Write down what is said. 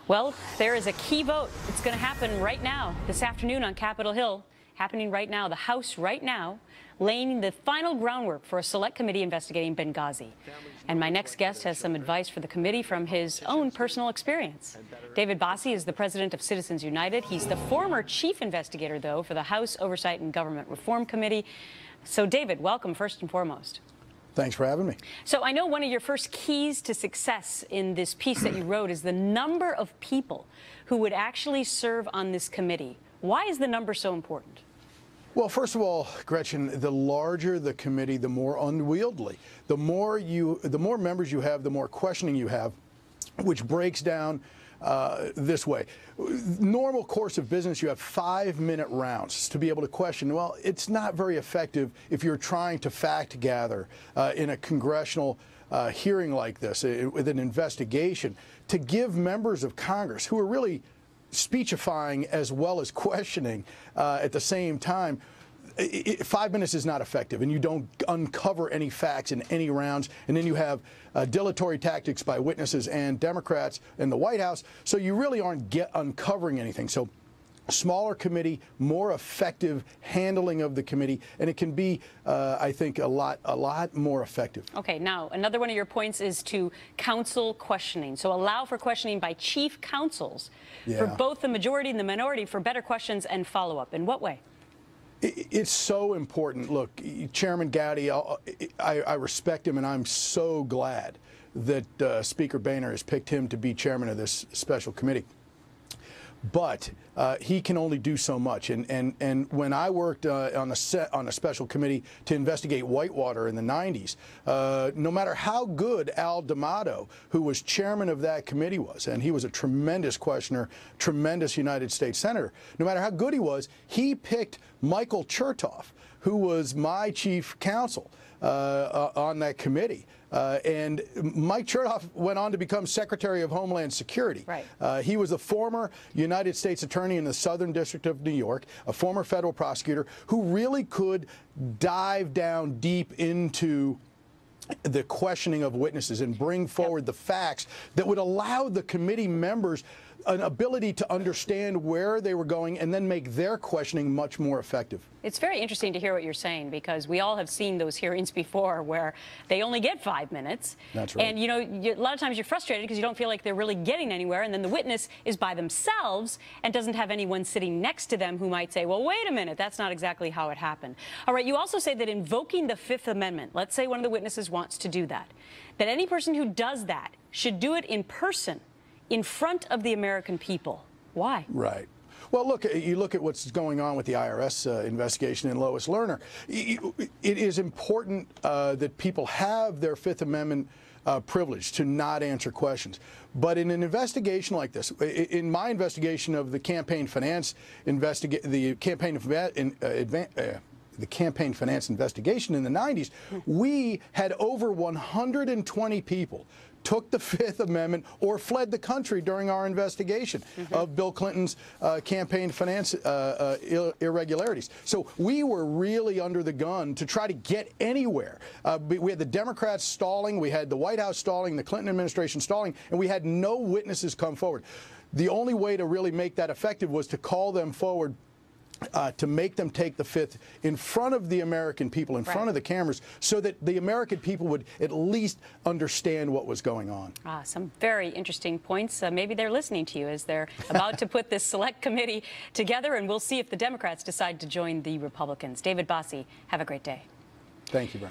Well, there is a key vote. It's going to happen right now, this afternoon on Capitol Hill. Happening right now. The House right now laying the final groundwork for a select committee investigating Benghazi. And my next guest has some advice for the committee from his own personal experience. David Bossie is the president of Citizens United. He's the former chief investigator, though, for the House Oversight and Government Reform Committee. So, David, welcome first and foremost. Thanks for having me. So I know one of your first keys to success in this piece that you wrote is the number of people who would actually serve on this committee. Why is the number so important? Well, first of all, Gretchen, the larger the committee, the more unwieldy. The more members you have, the more questioning you have, which breaks down this way. Normal course of business, you have 5-minute rounds to be able to question. Well, it's not very effective if you're trying to fact gather in a congressional hearing like this, with an investigation, to give members of Congress who are really speechifying as well as questioning at the same time. 5 minutes is not effective, and you don't uncover any facts in any rounds, and then you have dilatory tactics by witnesses and Democrats in the White House, so you really aren't uncovering anything. So smaller committee, more effective handling of the committee, and it can be, I think, a lot more effective. Okay, now another one of your points is to counsel questioning. So allow for questioning by chief counsels for both the majority and the minority for better questions and follow-up. In what way? It's so important. Look, Chairman Gowdy, I respect him, and I'm so glad that Speaker Boehner has picked him to be chairman of this special committee. But he can only do so much. And when I worked on a special committee to investigate Whitewater in the 90s, no matter how good Al D'Amato, who was chairman of that committee, was, and he was a tremendous questioner, tremendous United States senator, no matter how good he was, he picked Michael Chertoff, who was my chief counsel on that committee. And Mike Chertoff went on to become Secretary of Homeland Security. Right. He was a former United States attorney in the Southern District of New York, a former federal prosecutor who really could dive down deep into the questioning of witnesses and bring forward the facts that would allow the committee members an ability to understand where they were going and then make their questioning much more effective. It's very interesting to hear what you're saying, because we all have seen those hearings before where they only get 5 minutes. That's right. And, you know, a lot of times you're frustrated because you don't feel like they're really getting anywhere, and then the witness is by themselves and doesn't have anyone sitting next to them who might say, well, wait a minute, that's not exactly how it happened. All right, you also say that invoking the Fifth Amendment, let's say one of the witnesses wants to do that any person who does that should do it in person, in front of the American people. Why? Right. Well, look, you look at what's going on with the IRS investigation in Lois Lerner. It is important that people have their Fifth Amendment privilege to not answer questions. But in an investigation like this, in my investigation of the campaign finance investigation in the 90s, we had over 120 people took the Fifth Amendment or fled the country during our investigation of Bill Clinton's campaign finance irregularities. So we were really under the gun to try to get anywhere. We had the Democrats stalling, we had the White House stalling, the Clinton administration stalling, and we had no witnesses come forward. The only way to really make that effective was to call them forward, to make them take the Fifth in front of the American people, in front of the cameras, so that the American people would at least understand what was going on. Some very interesting points. Maybe they're listening to you as they're about to put this select committee together, and we'll see if the Democrats decide to join the Republicans. David Bossie, have a great day. Thank you very much.